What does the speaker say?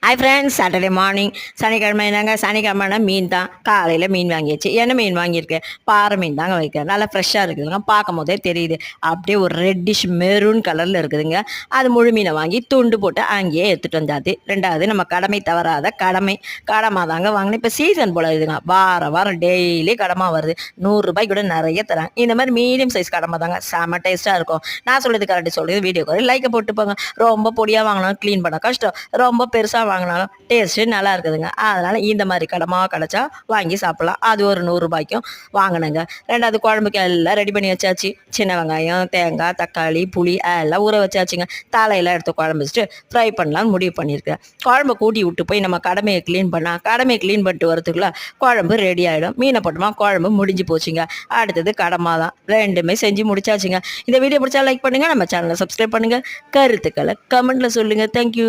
Hi friends, Saturday morning சனிக்கிழமை என்னங்க, சனிக்கிழமைனா மீன் தான். காலையில் மீன் வாங்கியாச்சு. என்ன மீன் வாங்கியிருக்கேன்? பாறை மீன் தாங்க வைக்கிறேன். நல்லா ஃப்ரெஷ்ஷாக இருக்குதுங்க. பார்க்கும் போதே தெரியுது. அப்படியே ஒரு ரெட்டிஷ் மெரூன் கலரில் இருக்குதுங்க. அது முழு மீனை வாங்கி துண்டு போட்டு அங்கேயே எடுத்துகிட்டு வந்தாது. ரெண்டாவது நம்ம கடமை தவறாத கடமா தாங்க வாங்கினேன். இப்போ சீசன் போல இருக்குதுங்க. வாரம் டெய்லி கடமா வருது. 100 ரூபாய்க்கு கூட நிறைய தராங்க. இந்த மாதிரி மீடியம் சைஸ் கடமை தாங்க. செம்ம டேஸ்ட்டாக இருக்கும். நான் சொல்கிறது கரெக்டாக சொல்கிறது வீடியோ லைக்கை போட்டுப்பாங்க. ரொம்ப பொடியாக வாங்கினாலும் க்ளீன் பண்ண கஷ்டம், ரொம்ப பெருசாக வாங்கினாலும் டேஸ்ட்டு நல்லா இருக்குதுங்க. அதனால் இந்த மாதிரி கடமாக கிடச்சா வாங்கி சாப்பிட்லாம். அது ஒரு 100 ரூபாய்க்கும் வாங்கினேங்க. ரெண்டாவது குழம்புக்கு எல்லாம் ரெடி பண்ணி வச்சாச்சு. சின்ன வெங்காயம், தேங்காய், தக்காளி, புளி எல்லாம் ஊற வச்சாச்சுங்க. தலையெல்லாம் எடுத்து குழம்பு வச்சுட்டு ஃப்ரை பண்ணலாம்னு முடிவு பண்ணியிருக்கேன். குழம்பு கூட்டி விட்டு போய் நம்ம கடமையை க்ளீன் க்ளீன் பண்ணிட்டு வரதுக்குள்ள குழம்பு ரெடி ஆகிடும். மீனை போட்டோமா குழம்பு முடிஞ்சு போச்சுங்க. அடுத்தது கடமா தான். ரெண்டுமே செஞ்சு முடிச்சாச்சுங்க. இந்த வீடியோ பிடிச்சா லைக் பண்ணுங்கள், நம்ம சேனலை சப்ஸ்கிரைப் பண்ணுங்கள், கருத்துக்களை கமெண்ட்டில் சொல்லுங்கள். தேங்க்யூ.